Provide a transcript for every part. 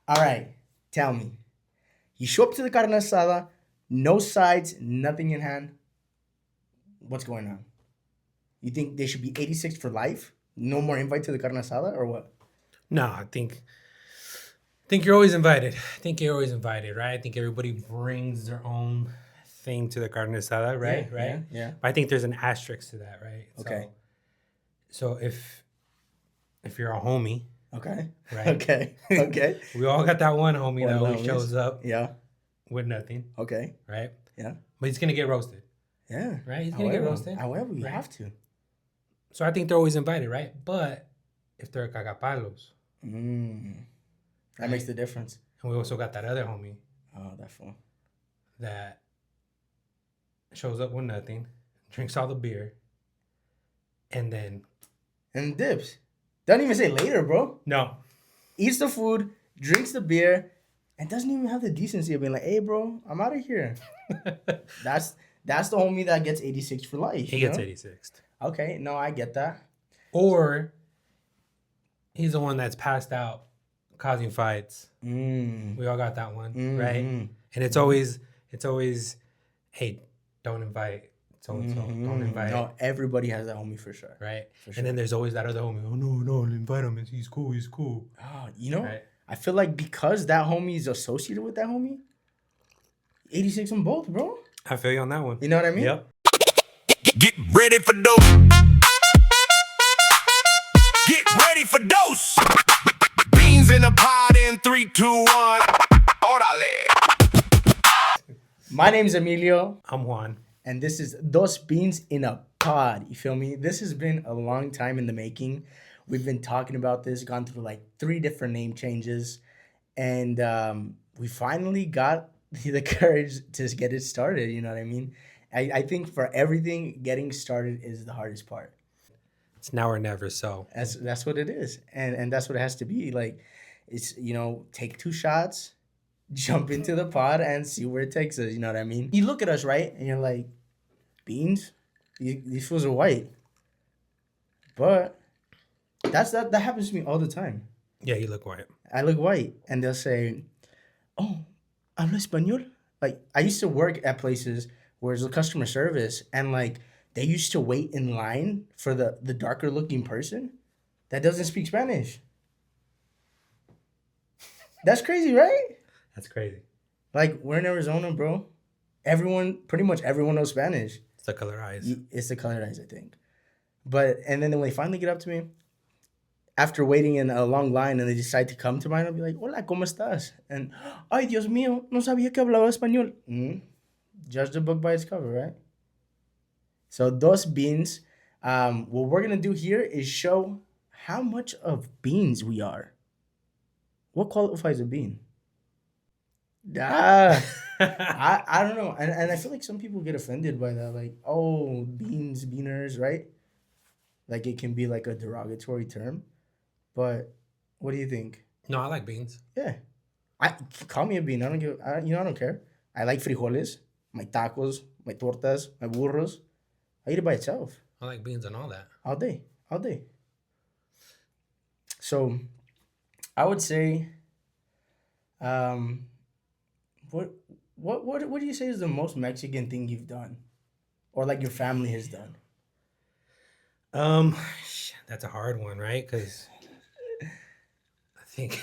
All right, tell me. You show up to the carne asada, no sides, nothing in hand. What's going on? You think they should be 86 for life? No more invite to the carne asada or what? No, I think you're always invited. I think you're always invited, right? I think everybody brings their own thing to the carne asada, Yeah, right? yeah, Right. yeah. But I think there's an asterisk to that, right? Okay, So if you're a homie, okay, right? okay, okay. We all got that one homie One that of the always homies. shows up Yeah, with nothing, okay, right? yeah, But he's gonna get roasted, yeah. right? He's gonna get However, roasted, however, you right? have to. So I think they're always invited, right? But if they're cagapalos, Mm, that makes right? the difference. And we also got that other homie Oh, that phone. that shows up with nothing, drinks all the beer, and then And dips. Don't even say later, bro. no, Eats the food, drinks the beer, and doesn't even have the decency of being like, "Hey, bro, I'm out of here." That's that's the homie that gets 86 for life. he You gets know? 86th. Okay, no, I get that. Or he's the one that's passed out causing fights. Mm. We all got that one, right? Mm-hmm. And it's always, hey, don't invite so and so. Don't invite, No, everybody has that homie for sure. right? For sure. And then there's always that other homie. Oh no, invite him. He's cool. He's cool. Oh, you know, Right? I feel like because that homie is associated with that homie, 86 on both, bro. I feel you on that one. You know what I mean? Yep. Get ready for dose. Get ready for dose. Beans in a pot in 3, 2, 1. Orale. My name's Emilio, I'm Juan. and this is Dos Beans in a Pod. You feel me? This has been a long time in the making. We've been talking about this, gone through like 3 different name changes, and we finally got the courage to get it started. You know what I mean? I think for everything, getting started is the hardest part. It's now or never. So That's what it is, and that's what it has to be. Like, it's take 2 shots, jump into the pod, and see where it takes us. You know what I mean? You look at us, right, and you're like, beans, these fools are white, but that happens to me all the time. yeah, you look white. I look white, and they'll say, "Oh, hablo español." Like, I used to work at places where it's a customer service, and like they used to wait in line for the darker looking person that doesn't speak Spanish. That's crazy, right? That's crazy. Like, we're in Arizona, bro. Pretty much everyone knows Spanish. It's the color eyes. It's the colored eyes, I think. But and then when they finally get up to me, after waiting in a long line, and they decide to come to mine, I'll be like, "Hola, cómo estás?" And, "Ay, Dios mío, no sabía que hablaba español." Judge the book by its cover, right? So Dos Beans, what we're gonna do here is show how much of beans we are. What qualifies a bean? Ah, I don't know, and I feel like some people get offended by that, like, oh, beans, beaners, right? Like, it can be like a derogatory term, but what do you think? No, I like beans. Yeah, I call me a bean. I don't give. I don't care. I like frijoles, my tacos, my tortas, my burros. I eat it by itself I like beans and all that. all day, all day. So I would say, um, what what do you say is the most Mexican thing you've done, or like your family has done? Um, that's a hard one, right? Because I think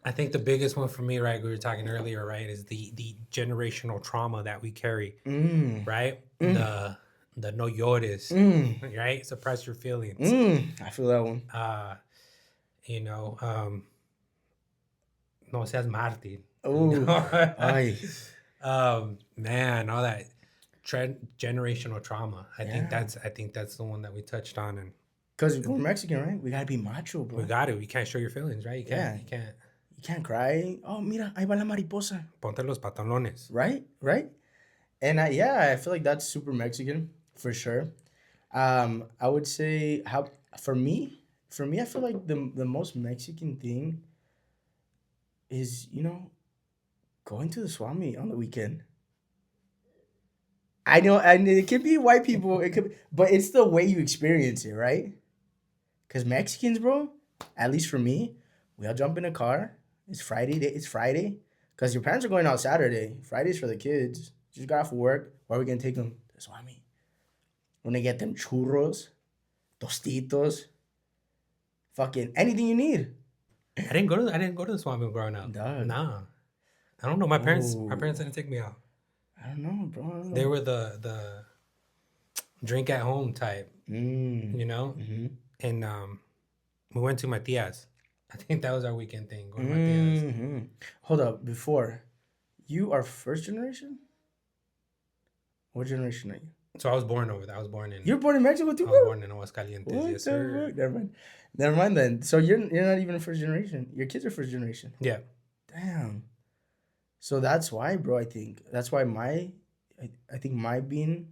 I think the biggest one for me, right? We were talking earlier, right? Is the generational trauma that we carry, Mm, right? mm, The no llores, mm, right? Suppress your feelings. I feel that one. Uh, you know, no seas mártir. You Oh, know? ay, Man, all that generational trauma. yeah. I think that's the one that we touched on, and Cause we're Mexican, right? We gotta be macho, we bro. got it. You can't show your feelings, right? Yeah, You can't. you can't cry. Oh, mira, ahí va la mariposa. Ponte los pantalones. Right, right. And yeah, I feel like that's super Mexican for sure. I would say how for me, I feel like the most Mexican thing is going to the swami on the weekend. I know, and it could be white people, but it's the way you experience it, right? Because Mexicans, bro, at least for me, We all jump in a car. It's Friday. It's Friday. Because your parents are going out Saturday. Friday's for the kids. Just got off of work. Where are we going to take them? To swap meet. We're going to get them churros, tostitos, fucking anything you need. I didn't go to the swap meet growing up. Dog. Nah. I don't know. My parents Ooh. didn't take me out. I don't know, bro. I don't know. They were the drink at home type, Mm. you know? Mm-hmm. And we went to Matias. I think that was our weekend thing, going to Matias. Mm-hmm. Hold up. Before, you are first generation? What generation are you? So I was born over there. I was born in You're born in Mexico too, I was bro? born in Aguascalientes. What Yes, the sir. fuck? Never mind. Never mind then. So you're not even first generation. Your kids are first generation. Yeah. Damn. So that's why, bro. I think that's why I think my being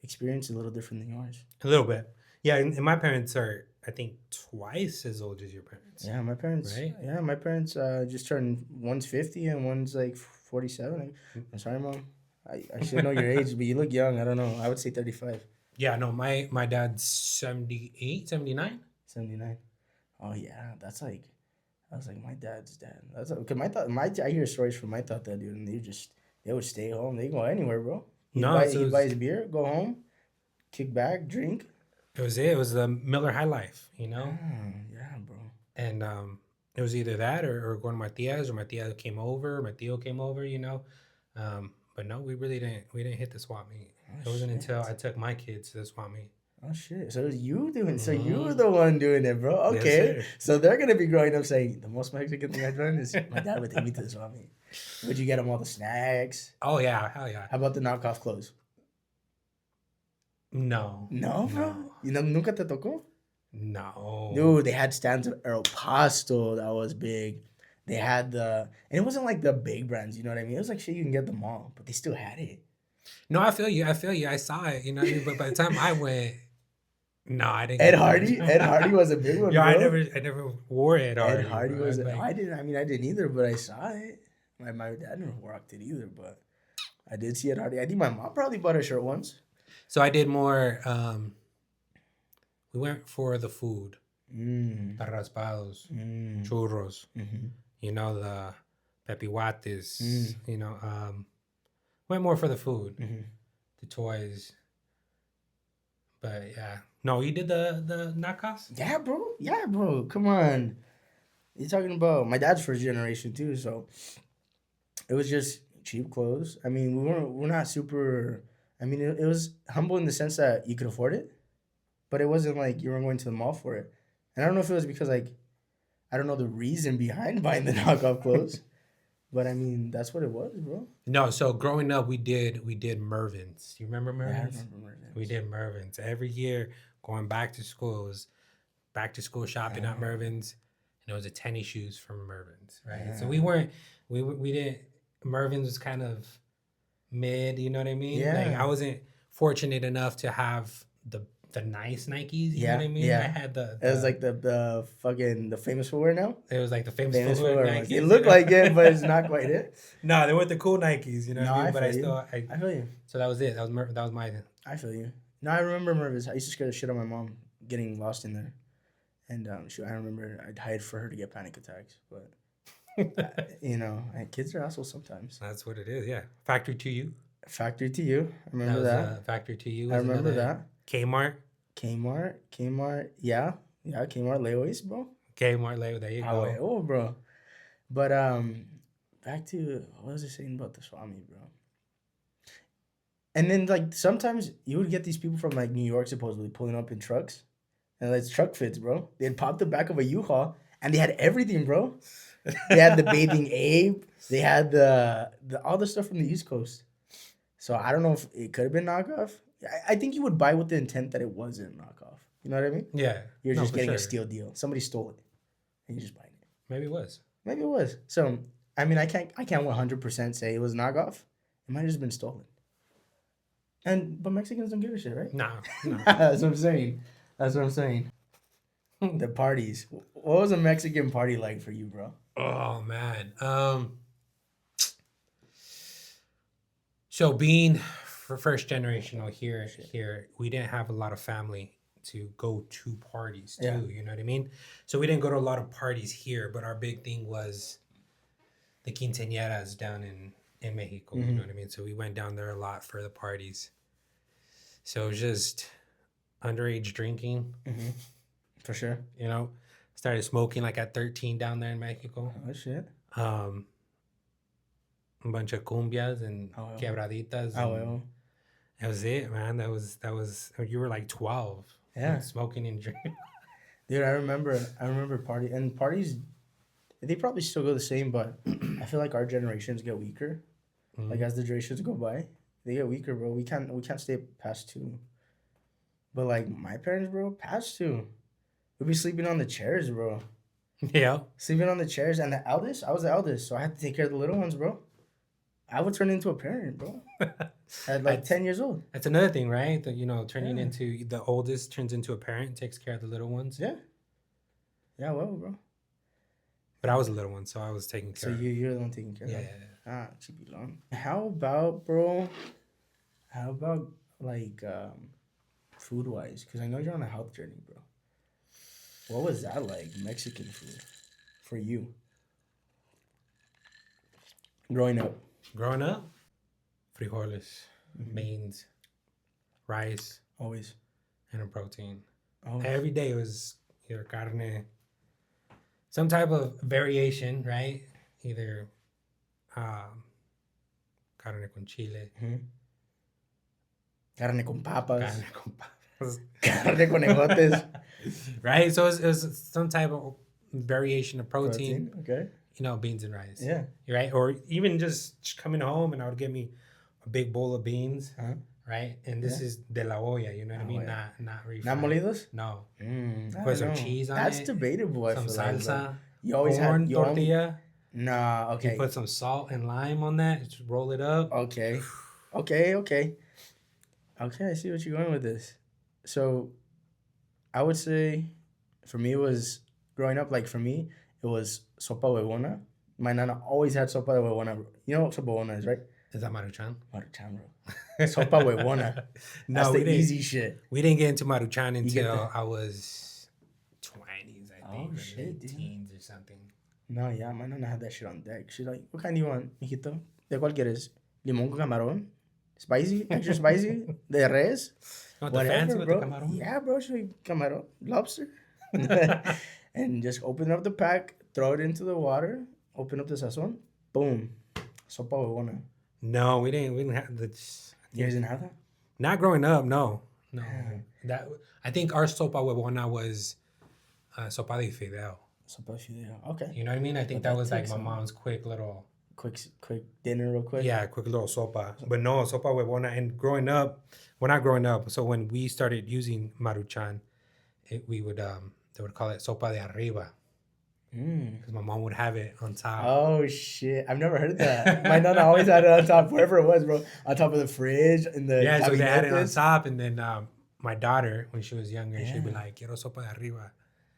experience is a little different than yours. A little bit. Yeah, and my parents are, I think, twice as old as your parents. Yeah, my parents. Right? Yeah, my parents just turned one's 50 and one's like 47. I'm sorry, mom. I should know your age, but you look young. I don't know. I would say 35, Yeah, no, my dad's 78, 79. 79. Oh yeah, that's like. I was like, my dad's dad. That's because I hear stories from my dad, dude, and they would stay home. They go anywhere, bro. He'd No, buy, so he'd it's- buy his beer, go home, kick back, drink. It was it. It was the Miller High Life, you know? Yeah, bro. And it was either that or going to Matias, or Matias came over, Mateo came over, you know? But no, we didn't hit the swap meet. Oh, It wasn't shit. until I took my kids to the swap meet. Oh shit! So it was you doing? So you were Mhm. the one doing it, bro? Yes, Okay. sir. So they're gonna be growing up saying the most Mexican thing I've done is my dad would take me to the swap meet. Would you get them all the snacks? Oh yeah, hell yeah. How about the knockoff clothes? No. No, bro. You know, nunca te tocó? No. Dude, they had stands of Aeropostale that was big. They had and it wasn't like the big brands, you know what I mean? It was like shit you can get them all, but they still had it. No, I feel you. I saw it, you know what I mean? But by the time I went, no, I didn't. Ed get Hardy, that. Ed Hardy was a big one. Yeah, bro. I never wore Ed Hardy. Ed Hardy bro. was. Like, I didn't. I mean, I didn't either, but I saw it. My dad never rocked it either, but I did see Ed Hardy. I think my mom probably bought a shirt once. so I did more. We went for the food, raspados, churros. Mm-hmm. You know, the pepiwates. Mm. You know, went more for the food, Mm-hmm. the toys. But yeah, no, you did the knockoffs. Yeah, bro. Yeah, bro. Come on. You're talking about my dad's first generation too, so it was just cheap clothes. I mean, we're not super. I mean, it was humble in the sense that you could afford it, but it wasn't like you were going to the mall for it. And I don't know if it was because like I don't know the reason behind buying the knockoff clothes, but I mean that's what it was, bro. No, so growing up, we did Mervin's. You remember Yeah, I Mervin's? remember Mervyn's. We did Mervin's every year. Going back to school, it was back to school shopping at Mervin's, and it was a tennis shoes from Mervin's, right? So we didn't. Mervin's was kind of mid, you know what I mean? Like Yeah. I wasn't fortunate enough to have the nice Nikes. You know what I mean? yeah. I had the It was like the fucking the famous footwear now. it was like the famous, Famous footwear footwear. Nikes. It looked like it, but it's not quite it. No, they weren't the cool Nikes, you know what No, I mean? I But I feel you. still I feel you. so that was it. That was my I feel you. No, I remember Mervis. I used to scare the shit out of my mom getting lost in there, and I remember I'd hide for her to get panic attacks. But you know, kids are assholes sometimes. That's what it is. Yeah, Factory to You. Factory to You. I remember was, that. Factory to You. I was remember another- Kmart. Kmart. Yeah, Kmart layaways, bro. Kmart. There you go. Oh, bro. But back to what was I saying about the Swami, bro? And then like sometimes you would get these people from like New York supposedly pulling up in trucks, and it's truck fits, bro. They'd pop the back of a U-Haul and they had everything, bro. They had the Bathing Ape. They had the all the stuff from the East Coast. So I don't know if it could have been knockoff. I think you would buy with the intent that it wasn't knockoff. You know what I mean? Yeah. You're No, just for getting a sure. steal deal. Somebody stole it, and you're just buying it. Maybe it was. Maybe it was. So I mean, I can't 100% say it was knockoff. It might have just been stolen. But Mexicans don't give a shit, right? No. No. That's what I'm saying. That's what I'm saying. The parties. What was a Mexican party like for you, bro? Oh man. So being for first generational here, we didn't have a lot of family to go to parties too. Yeah. You know what I mean? So we didn't go to a lot of parties here, but our big thing was the quinceañeras down in Mexico. You know what I mean? So we went down there a lot for the parties. So it was just underage drinking. For sure. You know, started smoking like at 13 down there in Mexico. Oh shit. A bunch of cumbias and Oh, well. quebraditas. Oh and well. that was it, man. That was you were like 12. Yeah. Smoking and drinking. Dude, I remember parties. They probably still go the same, but I feel like our generations get weaker. Like as the generations go by, they get weaker, bro. We can't stay past 2. But like my parents, bro, past 2. We'd be sleeping on the chairs, bro. Yeah. Sleeping on the chairs, and I was the eldest, so I had to take care of the little ones, bro. I would turn into a parent, bro. At like 10 years old. That's another thing, right? That, you know, turning into the oldest turns into a parent, takes care of the little ones. Yeah. Yeah, well, bro. But I was a little one, so I was taking So care of. you're the one taking care Yeah, of yeah, it. yeah. Chipilon. How about, bro? How about like food wise? Because I know you're on a health journey, bro. What was that like, Mexican food, for you? Growing up. Growing up, frijoles, beans, rice, Always. and a protein. Oh, Every day was either carne, some type of variation, right? Either carne con chile, carne con papas. carne con papas, Carne con ejotes. right? So it was some type of variation of protein, Okay. you know, beans and rice. Yeah. Right? Or even just coming home and I would get me a big bowl of beans, Uh-huh. right? And this is de la olla, you know what I mean? olla. Not refined. Not molidos? No. I Put some don't know. cheese on That's it. debatable. I Some feel like, bro. salsa. You always corn had tortilla. Nah, okay. You put some salt and lime on that. Just roll it up. Okay. Okay, I see what you're going with this. So, I would say, for me, it was growing up. Like for me, it was sopa huevona. My nana always had sopa de huevona. Bro. You know what sopa huevona is, right? Is that Maruchan? Maruchan, bro. Sopa huevona. No, That's we the didn't. easy shit. We didn't get into Maruchan get until the- I was 20s, I think. Oh, or shit, late dude. teens or something. No, yeah, my nana had that shit on deck. She's like, "What kind do you want, mijito? ¿De cuál quieres? Limón con camarón? Spicy? Extra spicy? De res? You want the fancy with bro. the camarón? Yeah, bro. She's like, camarón, lobster." And just open up the pack, throw it into the water, open up the sazon, boom, sopa huevona. No, we didn't have the. You guys didn't have that? Not growing up, no. That I think our sopa huevona was sopa de fideo. Sopa fideo. Okay. You know what I mean? I think But that that was like takes my some- mom's quick little. Quick dinner, real quick. Yeah, quick little sopa. But no, sopa huevona. And growing up, well, not growing up. So when we started using Maruchan, we would they would call it sopa de arriba because my mom would have it on top. Oh shit! I've never heard that. My nana always had it on top, wherever it was, bro. On top of the fridge in the Yeah, so they had it on cabinetes. top, and then my daughter, when she was younger, she'd be Yeah. like, "Quiero sopa de arriba."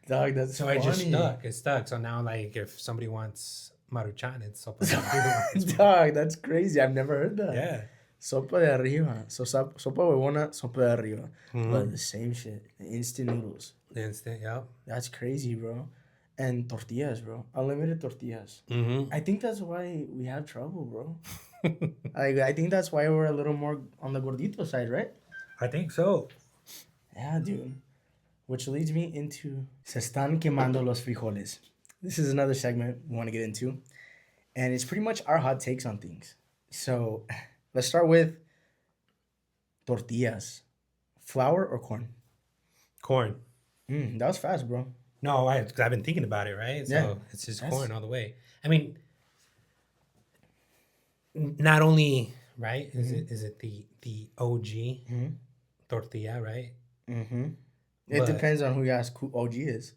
Dog, that's So funny. it just stuck. It stuck. So now, like, if somebody wants Maruchan, it's sopa de arriba. Dog, that's crazy. I've never heard that. Yeah. Sopa de arriba. So sopa huevona, sopa de arriba. Mm-hmm. But the same shit. The instant noodles. The instant, yep. That's crazy, bro. And tortillas, bro. Unlimited tortillas. Mm-hmm. I think that's why we have trouble, bro. I think that's why we're a little more on the gordito side, right? I think so. Yeah, dude. Which leads me into Se están quemando los frijoles. This is another segment we want to get into. And it's pretty much our hot takes on things. So let's start with tortillas. Flour or corn? Corn. That was fast, bro. No, I've been thinking about it, right? So Yeah. it's just That's- corn all the way. I mean, not only right is it the OG tortilla, right? Mm-hmm. It But- depends on who you ask who OG is.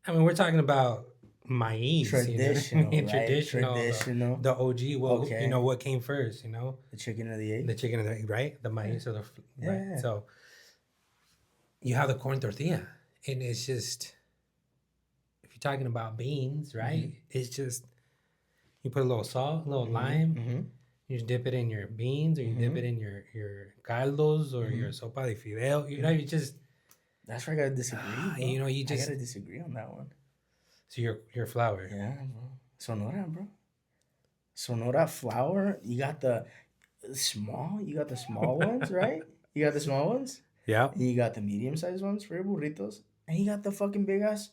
I mean, we're talking about maize, Traditional, you know? right? Traditional, Traditional. the OG. Well, Okay. you know what came first? You know, The chicken or the egg. the chicken and the egg, right? The maize or the right. Yeah. So you have the corn tortilla, and it's just if you're talking about beans, right? It's just you put a little salt, a little lime. Mm-hmm. You just dip it in your beans, or you dip it in your caldos, or your sopa de fideo. You know, you just That's where I gotta disagree, bro. you know, you I just gotta disagree on that one. so your flour. Yeah, bro. Sonora, bro. Sonora flour. You got the small. You got the small ones, right? You got the small ones. Yeah. And you got the medium sized ones for your burritos. And you got the fucking big ass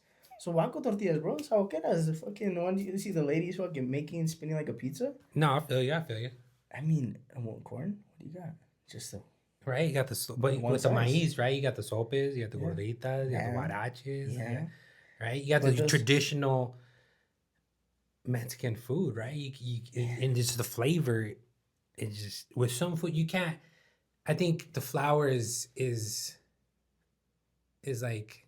sobaco tortillas, bro. Saboqueras. The fucking one you see the ladies fucking making spinning like a pizza. No, I feel you. I feel you. I mean, corn. What do you got? Just the Right, you got but One with the size. maize, right? You got the sopes, you got the Yeah. gorditas, you got Yeah. the huaraches, yeah. right? You got But the those- traditional Mexican food, right? And just the flavor is just with some food you can't. I think the flour is like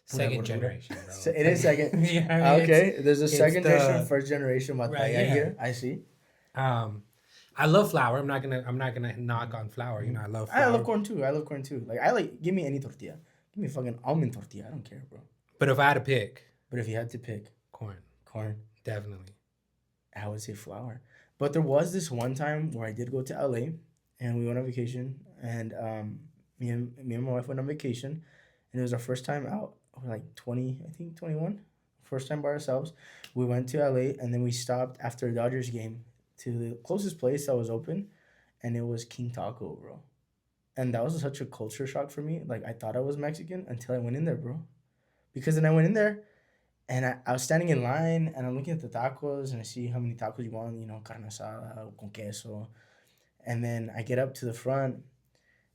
second What- generation, bro. So it is second. Yeah, I mean, Okay, there's a it's second the- generation, first generation mataya Right, yeah. here. I see. I love flour. I'm not gonna knock on flour. You know, I love flour. I love corn too. Like give me any tortilla. Give me a fucking almond tortilla. I don't care, bro. But if I had to pick, But if you had to pick corn, corn, definitely. I would say flour. But there was this one time where I did go to LA and we went on vacation and me and my wife went on vacation and it was our first time out. We're like 20, I think 21. First time by ourselves. We went to LA and then we stopped after a Dodgers game to the closest place that was open and it was King Taco, bro. And that was such a culture shock for me. Like I thought I was Mexican until I went in there, bro. Because then I went in there and I was standing in line and I'm looking at the tacos and I see how many tacos you want, you know, carne asada, con queso. And then I get up to the front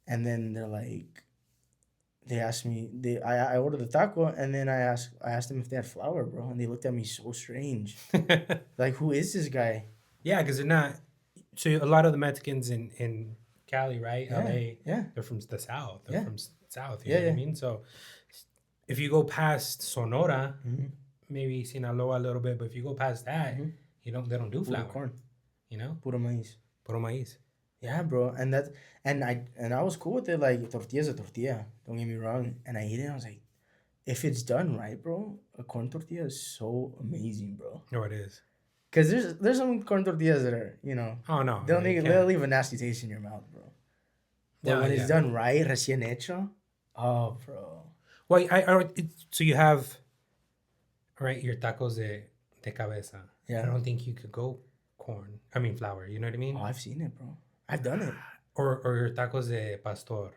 and then they're like, they asked me, I ordered the taco and then I asked them if they had flour, bro. And they looked at me so strange. Like, who is this guy? Yeah, because they're not. So a lot of the Mexicans in Cali, right? Yeah, LA, yeah. they're from the south. They're Yeah. from south. You Yeah, know what I yeah. mean? So if you go past Sonora, Mhm. maybe Sinaloa a little bit, but if you go past that, Mhm. they don't do Puro flour. corn, You know, puro maíz. puro maíz. Yeah, bro, and I was cool with it. Like tortilla's a tortilla. Don't get me wrong. And I ate it. And I was like, if it's done right, bro, a corn tortilla is so amazing, bro. No, it is. Cause there's some corn tortillas that are, you know, Oh no, they'll no, you they'll can't. leave a nasty taste in your mouth, bro. But Yeah, when yeah. it's done right, recién hecho, oh, bro. Well, so you have, right, your tacos de cabeza. Yeah. I don't think you could go flour. You know what I mean? Oh, I've seen it, bro. I've done it. Or your tacos de pastor,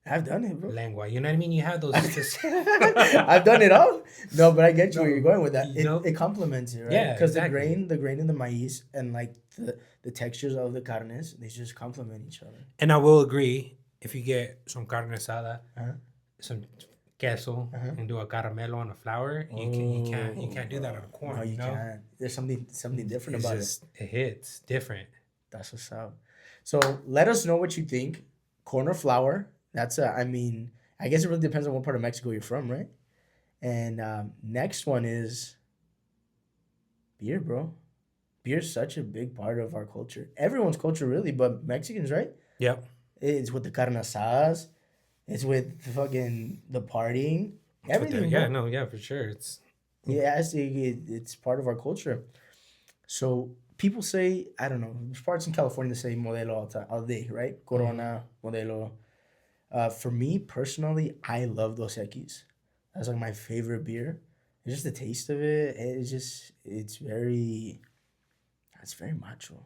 I've done it, bro. lengua. You know what I mean? You have those. Just, I've done it all. No, but I get you where No, you're going with that. you know- It complements it, right? Yeah, Because exactly. the grain in the maíz and like the textures of the carnes, they just complement each other. and I will agree, if you get some carne asada, Uh-huh. some queso, and do a caramelo on a flour, you can't do that on a corn. No, you know? can't. There's something different It's about just, it hits different. That's what's up. So let us know what you think. Corn or flour. That's I mean, I guess it really depends on what part of Mexico you're from, right? And next one is beer, bro. Beer's such a big part of our culture. Everyone's culture, really, but Mexicans, right? Yep. It's with the carne asadas. It's with fucking the partying. Everything. Yeah, bro. no, yeah, for sure. It's Yeah, it's part of our culture. So people say, I don't know, there's parts in California that say Modelo all day, right? Corona, Modelo. For me personally, I love Dos Equis. That's like my favorite beer. It's just the taste of it. It's very macho.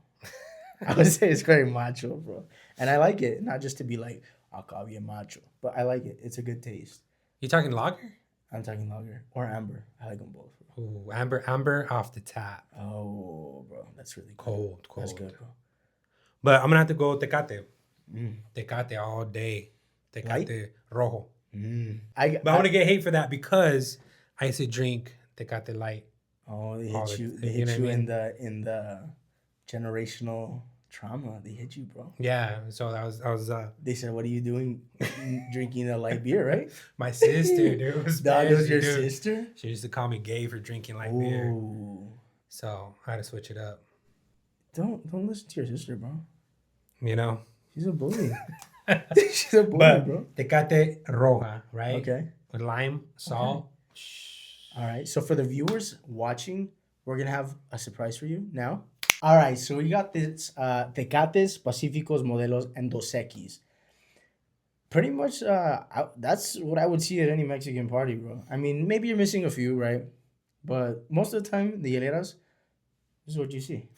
I would say it's very macho, bro. And I like it, not just to be like, I'll call you macho, but I like it. It's a good taste. you talking lager? I'm talking lager or amber. I like them both. Bro. Ooh, amber off the tap, Oh, bro, that's really good. cold. That's good, bro. But I'm gonna have to go Tecate. Mm. Tecate all day. Light? Tecate rojo. I But I'm gonna get hate for that because I used to drink Tecate light. oh, they all hit the- you. They you hit know you what I in the generational trauma. They hit you, bro. Yeah, so I was They said, "What are you doing, drinking a light beer?" Right? my sister, dude. It was That was bad, your dude. sister. She used to call me gay for drinking light beer. Ooh. So I had to switch it up. Don't listen to your sister, bro. You know? She's a bully. She's a bully, But bro. Tecate roja, right? Okay. With lime, salt. All right. So for the viewers watching, we're gonna have a surprise for you now. All right, so we got this Tecates, Pacificos, Modelos, and Dos Equis. Pretty much, that's what I would see at any Mexican party, bro. I mean, maybe you're missing a few, right? But most of the time, the hieleras is what you see.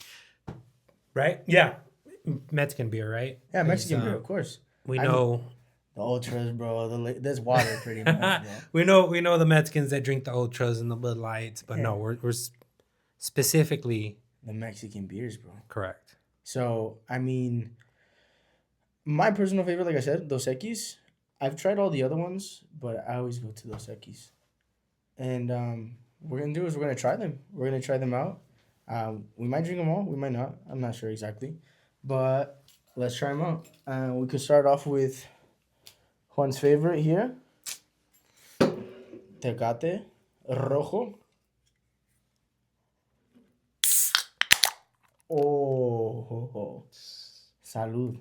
Right? Yeah. Mexican beer, right? Yeah, 'Cause, Mexican beer, of course. We I know The ultras, bro. There's water, pretty much, bro. we know the Mexicans that drink the ultras and the Bud Lights, but no, Yeah. we're specifically The Mexican beers, bro. correct. So, I mean, my personal favorite, like I said, Dos Equis. I've tried all the other ones, but I always go to Dos Equis. And what we're gonna do is we're gonna try them. We're gonna try them out. We might drink them all. We might not. I'm not sure exactly, but let's try them out. We could start off with Juan's favorite here, Tecate Rojo. Oh, salud.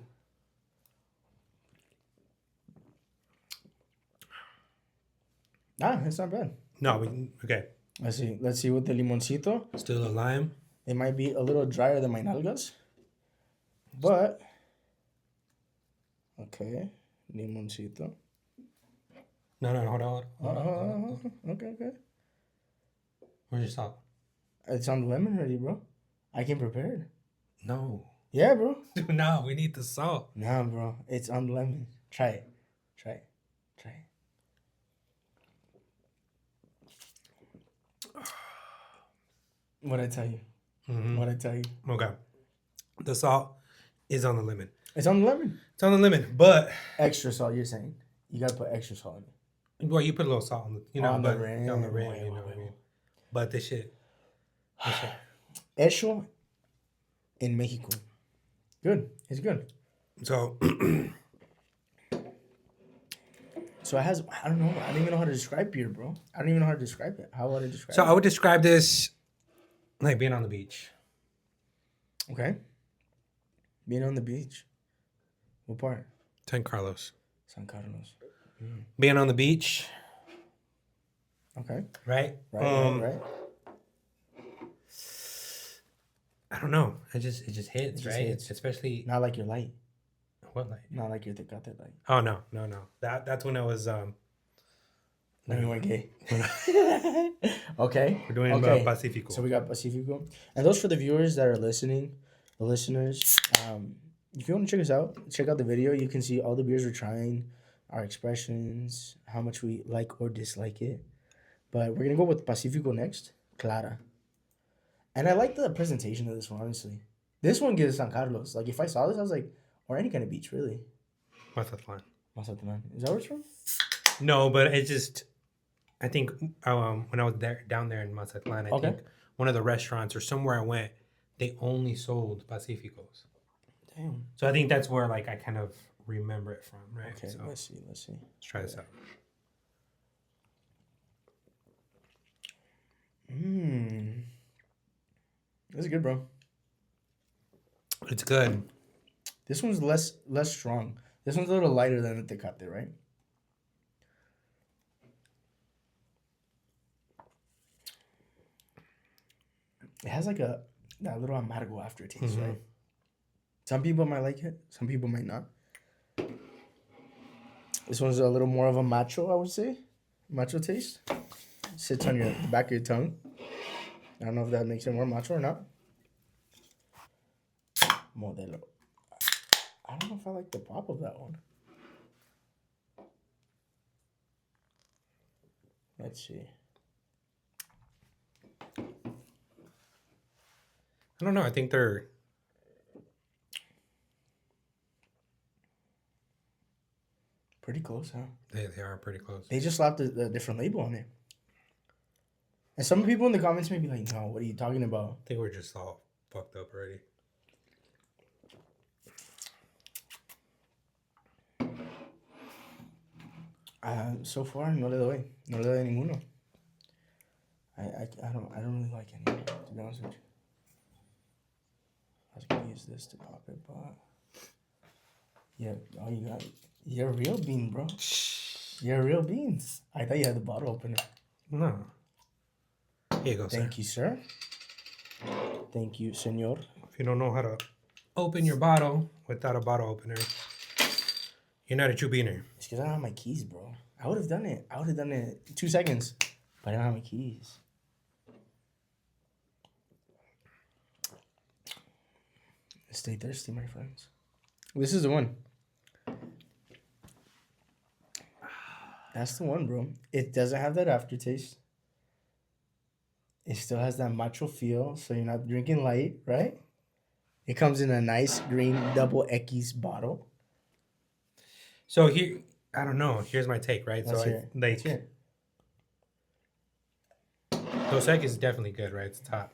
It's not bad. No, okay. Let's see. Let's see with the limoncito. Still a lime. It might be a little drier than my nalgas, but okay, limoncito. No, hold on. Okay. Where's your salt? It's on the lemon already, bro. I can prepare it. No. Yeah, bro. No, we need the salt. Nah, bro. It's on the lemon. Try it. Try it. What'd I tell you? Mhm. What'd I tell you? Okay. The salt is on the lemon. It's on the lemon. It's on the lemon, but Extra salt, you're saying. You gotta put extra salt in it. well, you put a little salt on the, On the but rim. on the rim, Wait, you know wait, what I wait. mean. But this shit. Hecho in Mexico. Good. It's good. So So it has, I don't know. I don't even know how to describe beer, bro. I don't even know how to describe it. How would I describe so it? I would describe this like being on the beach. Okay. Being on the beach. What part? San Carlos. San Carlos. Being on the beach, Okay. right? Right. I don't know. It just hits, It just right? hits. Especially Not like your light. what light? Not like your Tecate light. Oh no. That's when I was When you went gay. Okay. we're doing Okay. Pacifico. So we got Pacifico. And those for the viewers that are listening, the listeners, if you want to check us out, check out the video. You can see all the beers we're trying, our expressions, how much we like or dislike it. But we're going to go with Pacifico next. Clara. And I like the presentation of this one, honestly. This one gives San Carlos. Like, if I saw this, I was like, or any kind of beach, really. Mazatlan. Mazatlan. Is that where it's from? No, but it just I think when I was down there in Mazatlan, I Okay. think one of the restaurants or somewhere I went, they only sold Pacificos. Damn. So I think that's where like I kind of remember it from, right? Okay, So let's see. let's try this out. This is good, bro. It's good. This one's less strong. This one's a little lighter than the Tecate, right? It has like that little amargo aftertaste, Mhm. right? Some people might like it. Some people might not. This one's a little more of a macho, I would say. Macho taste. Sits on the back of your tongue. I don't know if that makes it more macho or not. Modelo. I don't know if I like the pop of that one. Let's see. I don't know. I think they're Pretty close, huh? they are pretty close. They just slapped a different label on it. And some people in the comments may be like, no, what are you talking about? I think we're just all fucked up already. So far, no le doy ninguno. I don't really like any, to be honest with you. I was gonna use this to pop it, but yeah, all you got, you're a real bean, bro. You're a real beans. I thought you had the bottle opener. No. Here you go, sir. Thank you, sir. Thank you, senor. you don't know how to open your bottle without a bottle opener, you're not a true beaner. It's because I don't have my keys, bro. I would have done it. I would have done it in 2 seconds. But I don't have my keys. Stay thirsty, my friends. This is the one. That's the one, bro. It doesn't have that aftertaste. It still has that macho feel, so you're not drinking light, right? It comes in a nice green double X bottle. So here, I don't know. Here's my take, right? Let's so hear it. like, Let's hear it. Dos Equis is definitely good, right? It's top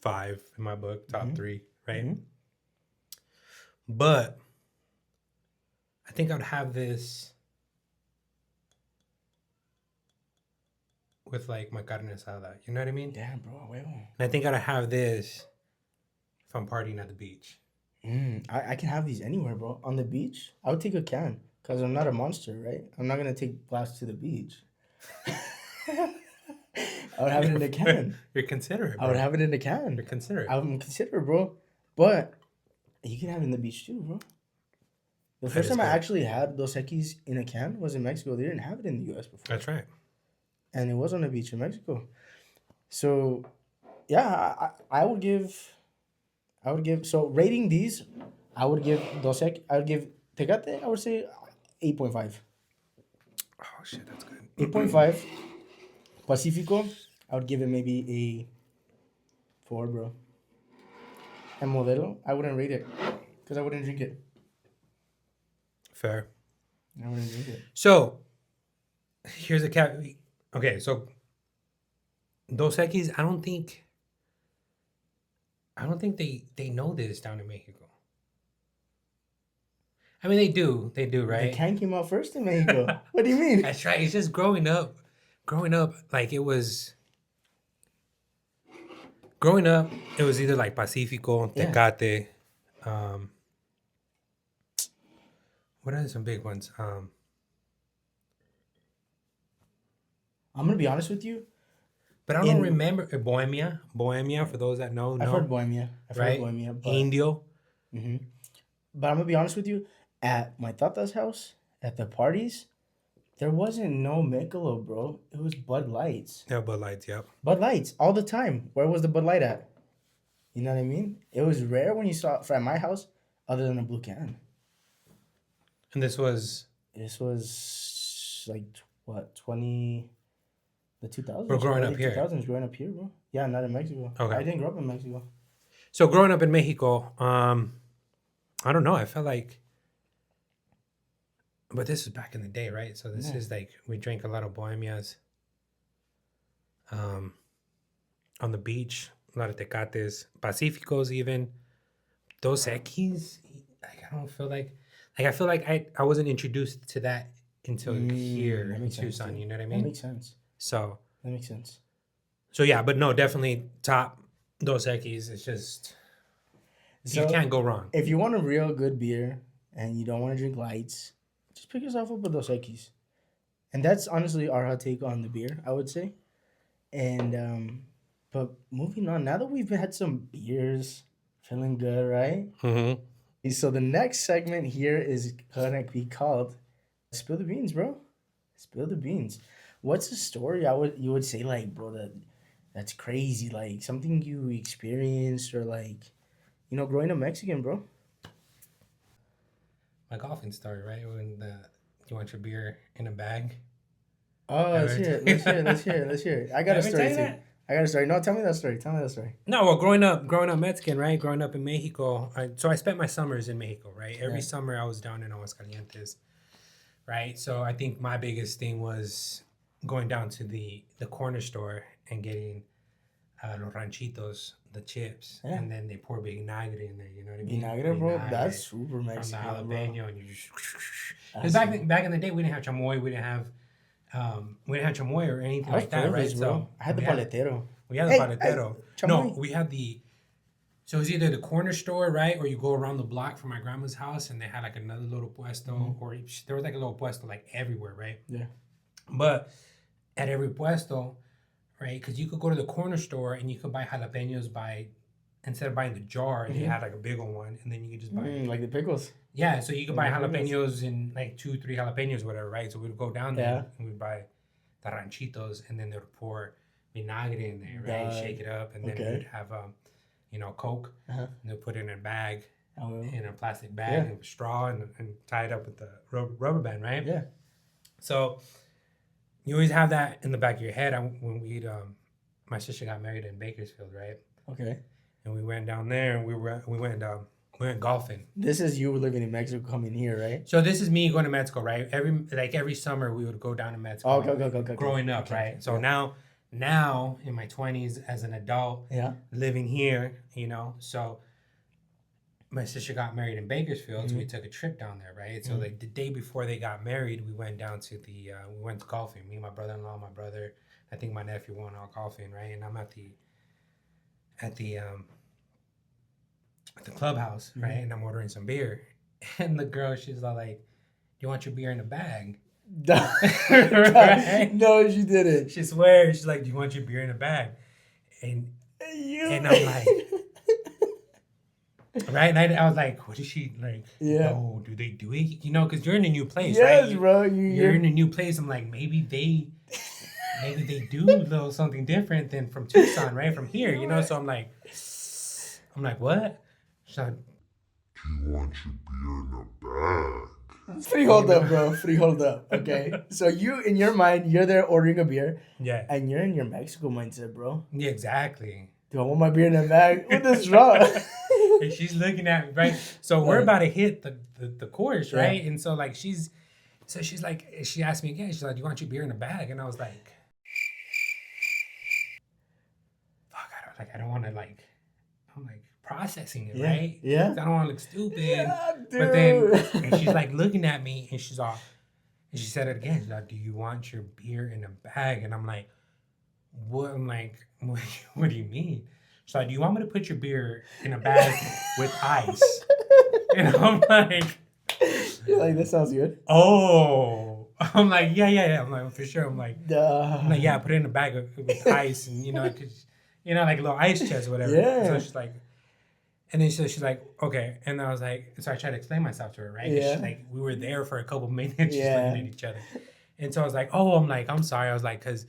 5 in my book, top 3, right? Mhm. But I think I'd have this with like my carne asada. You know what I mean? Damn, bro. Huevo. And I think I'd have this if I'm partying at the beach. I can have these anywhere, bro. On the beach, I would take a can because I'm not a monster, right? I'm not gonna take glass to the beach. I would have it in a can. You're considerate, bro. I would have it in a can. You're considerate. I'm considerate, bro. But you can have it in the beach too, bro. The That first is time I good. actually had Dos Equis in a can was in Mexico. They didn't have it in the US before. That's right. And it was on the beach in Mexico. So, yeah, I would give, so rating these, I would give Dos Equis, I would give Tecate, I would say 8.5. Oh shit, that's good. 8.5. Pacifico, I would give it maybe a 4, bro. And Modelo, I wouldn't rate it because I wouldn't drink it. Fair. I wouldn't drink it. So here's a cap. Okay, so Dos Equis, I don't think they know this down in Mexico. I mean, they do, right? The can came out first in Mexico. What do you mean? That's right. It's just growing up, like it was. Growing up, it was either like Pacifico, Yeah. Tecate. What are some big ones? I'm gonna be honest with you. But I don't In- remember Bohemia. Bohemia, for those that know, I've heard Bohemia. I've right? heard Bohemia, but Indio. But I'm gonna be honest with you. At my tata's house, at the parties, there wasn't no Michelob, bro. It was Bud Lights. Yeah, Bud Lights. Yep. Bud Lights all the time. Where was the Bud Light at? You know what I mean? It was rare when you saw it at my house, other than a blue can. And this was. This was like what 20, the 2000s. We're growing up early here. 2000s, growing up here, bro. Yeah, not in Mexico. Okay. I didn't grow up in Mexico. So growing up in Mexico, I don't know. I felt like. But this is back in the day, right? So this Yeah. is like we drank a lot of Bohemias. On the beach, a lot of Tecates, Pacificos, even Dos Equis. Like I don't feel like I feel like I wasn't introduced to that until here that in makes sense, Tucson. dude. You know what I That mean? makes sense. So That makes sense. yeah, but no, definitely top Dos Equis. It's just you So, can't go wrong. if you want a real good beer and you don't want to drink lights, just pick yourself up a Dos Equis. And that's honestly our hot take on the beer, I would say. And but moving on, now that we've had some beers, feeling good, right? Mm-hmm. So the next segment here is gonna be called "Spill the Beans," bro. Spill the beans. What's a story you would say like, bro, that's crazy, like something you experienced or like, growing up Mexican, bro. My golfing story, right? When you want your beer in a bag. Oh, let's Ever hear it. tell- Let's hear it. Let's hear it. I got a Ever story tell you too. that? I got a story. No, tell me that story. Tell me that story. No, well, growing up Mexican, right? Growing up in Mexico, so I spent my summers in Mexico, right? Every Right. summer I was down in Aguascalientes, right? So I think my biggest thing was going down to the corner store and getting los ranchitos, the chips, Yeah. and then they pour vinagre in there. You know what I mean? Vinagre, bro. Vinagre That's super from the Mexican, bro. jalapeno, and you just. That's Because back in the day, we didn't have chamoy, we didn't have chamoy or anything I was like that, right? privileged, bro. So I had the we paletero. we had the Hey, paletero. hey, No, chamoy. we had the. So it was either the corner store, right, or you go around the block from my grandma's house, and they had like another little puesto, or there was like a little puesto like everywhere, right? Yeah. But at every puesto, right, because you could go to the corner store and you could buy jalapenos by instead of buying the jar, they Mhm. had like a big one, and then you could just buy. Like the pickles. Yeah, so you could buy Like the pickles. jalapenos in like 2, 3 jalapenos, whatever, right? So we'd go down Yeah. there and we'd buy the ranchitos, and then they would pour vinagre in there, right? Dog. Shake it up, and then Okay. we'd have Coke, Uh-huh. and they put it in a bag, Oh, in a plastic bag, Yeah. and with straw, and tie it up with the rubber band, right? yeah. So you always have that in the back of your head. When my sister got married in Bakersfield, right? Okay. And we went down there, and we went golfing. This is you living in Mexico coming here, right? So this is me going to Mexico, right? Every summer we would go down to Mexico. Oh, okay. Growing up, Okay, right? So yeah. now in my 20s as an adult Yeah. living here, so my sister got married in Bakersfield, so we took a trip down there, right? So like the day before they got married, we went down to we went golfing. Me, my brother-in-law, my brother, I think my nephew went out golfing, right? And I'm at the clubhouse, right? And I'm ordering some beer, and the girl, she's all like, "You want your beer in a bag?" Right? No, she didn't. She swears, she's like, "Do you want your beer in a bag?" And And I'm like, right? And I was like, what is she like? Yeah. No, do they do it? Because you're in a new place, Yes, right? bro. You're in a new place. I'm like, maybe they do a little something different than from Tucson, right? From here, So I'm like, what? She's like, Do you want your beer in a bag? Hold up, bro. Hold up. Okay. So you, in your mind, you're there ordering a beer, yeah, and you're in your Mexico mindset, bro. yeah, exactly. Do I want my beer in a bag? What is wrong? And she's looking at me, right? So we're about to hit the course, right? And so like she's like, she asked me again. She's like, "Do you want your beer in a bag?" And I was like, "Fuck, I don't want to like." I'm like processing it, right? Yeah. I don't want to look stupid. Yeah, But then, dude. and she's like looking at me, and she's all, and she said it again. She's like, "Do you want your beer in a bag?" And I'm like, "What?" I'm like, "What do you mean?" She's like, "Do you want me to put your beer in a bag with ice?" And I'm like, You're like, that sounds good. "Oh." I'm like, yeah. I'm like, for sure. I'm like, Duh. yeah, put it in a bag with ice, and cause, like a little ice chest or whatever. Yeah. So she's like, and then she's like, okay. And I was like, so I tried to explain myself to her, right? 'Cause Yeah. she's like, we were there for a couple minutes, just Yeah. looking at each other. And so I was like, I'm like, I'm sorry. I was like, cause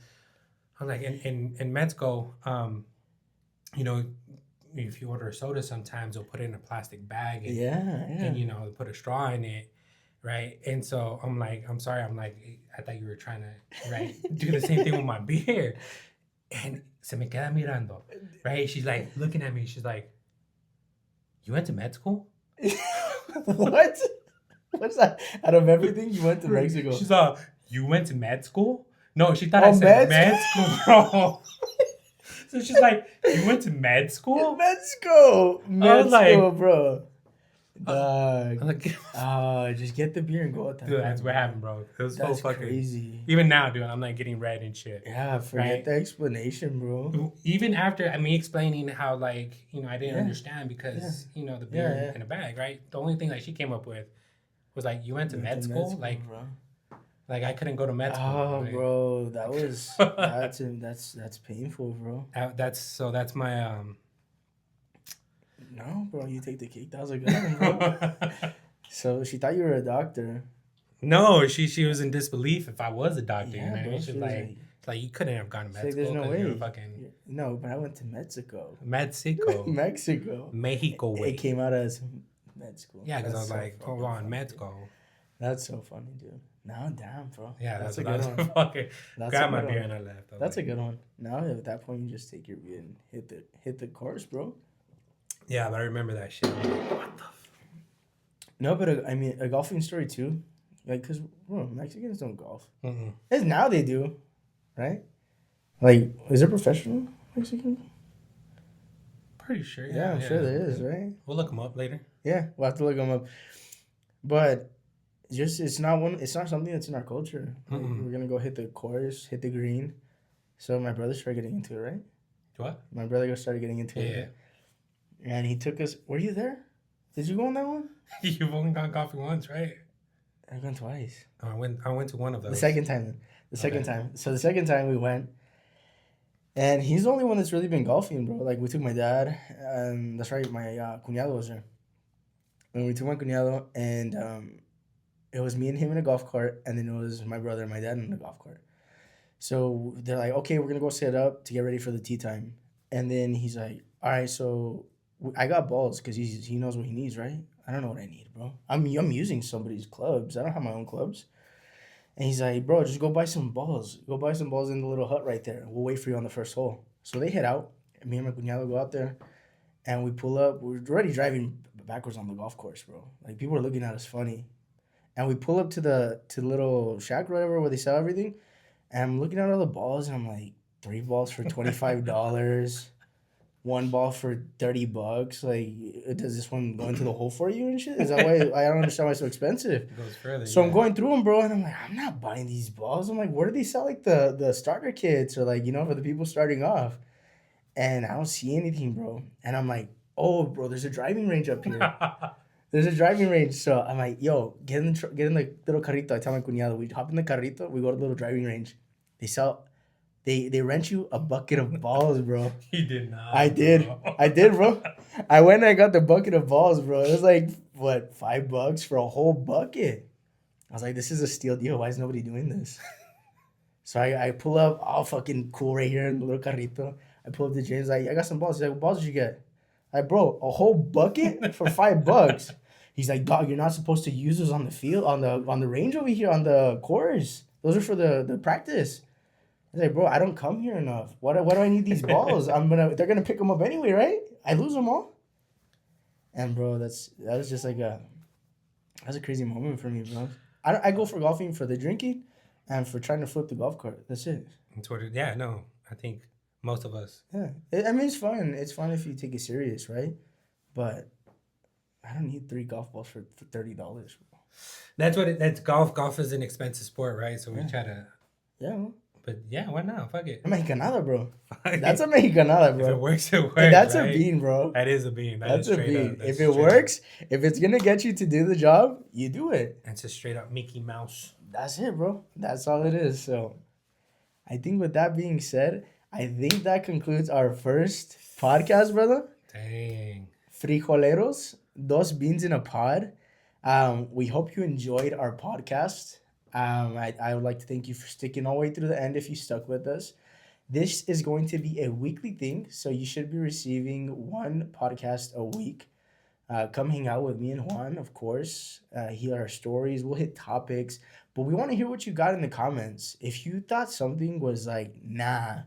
I was like, in Mexico, if you order a soda, sometimes they'll put it in a plastic bag and, and put a straw in it, right? And so I'm like, I'm sorry. I'm like, I thought you were trying to do the same thing with my beer. And se me queda mirando, right? She's like looking at me. She's like, "You went to med school?" What? What's that? Out of everything, you went to Mexico. She's like, "You went to med school?" No, she thought Oh, I said med med school, bro. So she's like, "You went to med school?" Mexico, like- bro. I'm Dog. like, Just get the beer and go with that. dude, that's what happened, bro. It was so That's fucking crazy. Even now, dude, I'm like getting red and shit. Yeah, forget Right? the explanation, bro. Even after me explaining how, like, I didn't Yeah. understand because, the beer Yeah. in a bag, right? The only thing that she came up with was like, "You went to med school?" bro. Like I couldn't go to med school. Oh, right? bro, that was that's painful, bro. That's my No, bro, you take the cake. That was a good one, bro. So she thought you were a doctor. No, she was in disbelief if I was a doctor. Yeah, bro, She's she was like, you couldn't have gone to med like, school. there's no 'cause way. You're fucking No, but I went to Mexico. Mexico, Mexico. Mexico way. It came out as med school. Yeah, because I That's was so like, fucking hold on, funny, med dude. school. That's so funny, dude. Now, damn, bro. Yeah, that's that's a what I good was one. fucking. That's Grab a my good beer one. and I left. I was That's a like, good one. Now at that point, you just take your beer and hit the course, bro. yeah, but I remember that shit. I'm like, what the? No, but a golfing story too, like because Mexicans don't golf. Mm-mm. As now they do, right? Like, is there professional Mexican? Pretty sure. Yeah, I'm sure there is, right? We'll look them up later. Yeah, we'll have to look them up. But it's not something that's in our culture. Like, Mm-mm. we're gonna go hit the course, hit the green. So my brother started getting into it, right? What? My brother started getting into it, and he took us. Were you there? Did you go on that one? You've only gone golfing once, right? I've gone twice. I went to one of those. The second time. The second Okay. time. So the second time we went, And he's the only one that's really been golfing, bro. Like, we took my dad, and that's right, my cuñado was there. And we took my cuñado, and it was me and him in a golf cart, and then it was my brother and my dad in a golf cart. So they're like, okay, we're going to go set up to get ready for the tee time. And then he's like, all right, so I got balls because he knows what he needs, right? I don't know what I need, bro. I'm using somebody's clubs. I don't have my own clubs. And he's like, bro, just go buy some balls. Go buy some balls in the little hut right there. We'll wait for you on the first hole. So they head out. And me and my cuñado go out there. And we pull up. We're already driving backwards on the golf course, bro. Like, people are looking at us funny. And we pull up to the little shack or whatever where they sell everything. And I'm looking at all the balls. And I'm like, 3 balls for $25. 1 ball for $30. Like, does this one go into the hole for you and shit? Is that why I don't understand why it's so expensive? It goes further. So I'm going through them, bro, and I'm like, I'm not buying these balls. I'm like, where do they sell like the starter kits or like, for the people starting off? And I don't see anything, bro. And I'm like, oh, bro, there's a driving range up here. There's a driving range. So I'm like, yo, get in the little carrito. I tell my cuñado, we hop in the carrito, we go to the little driving range. They rent you a bucket of balls, bro. He did not. I did. Bro. I did, bro. I went and I got the bucket of balls, bro. It was like, what, $5 for a whole bucket? I was like, this is a steal deal. Why is nobody doing this? So I pull up, all fucking cool right here in the little carrito. I pull up to James, like, I got some balls. He's like, what balls did you get? Like, bro, a whole bucket for $5. He's like, dog, you're not supposed to use those on the field, on the range over here, on the course. Those are for the practice. I was like, bro, I don't come here enough. Why do I need these balls? They're gonna pick them up anyway, right? I lose them all. And bro, that was just like that's a crazy moment for me, bro. I go for golfing for the drinking, and for trying to flip the golf cart. That's it. That's what yeah, no, I think most of us. Yeah, I mean, it's fun. It's fun if you take it serious, right? But I don't need 3 golf balls for $30, bro. That's golf. Golf is an expensive sport, right? So we try to. Yeah. But yeah, why not? Fuck it. A mexicanada, bro. That's a mexicanada, bro. If it works, it works. That's right? a bean, bro. That is a bean. That's a bean. That's If it works, if it's gonna get you to do the job, you do it. It's a straight up Mickey Mouse. That's it, bro. That's all it is. So, I think with that being said, I think that concludes our first podcast, brother. Dang. Frijoleros, dos beans in a pod. We hope you enjoyed our podcast. I would like to thank you for sticking all the way through the end if you stuck with us. This is going to be a weekly thing, so you should be receiving 1 podcast a week. Come hang out with me and Juan, of course. Hear our stories. We'll hit topics, but we want to hear what you got in the comments. If you thought something was like, nah,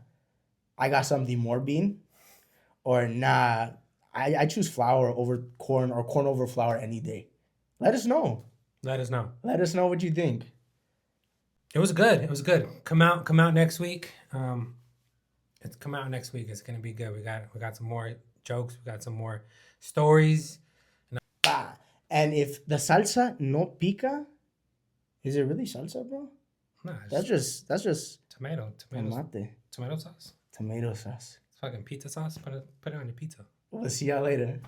I got something more bean, or nah, I choose flour over corn or corn over flour any day. Let us know. Let us know. Let us know what you think. It was good. It was good. Come out next week. It's come out next week. It's gonna be good. We got some more jokes. We got some more stories. Bah. And if the salsa no pica, is it really salsa, bro? No, That's just tomato tomate, sauce. tomato sauce. It's fucking pizza sauce. Put it on your pizza. We'll see y'all later.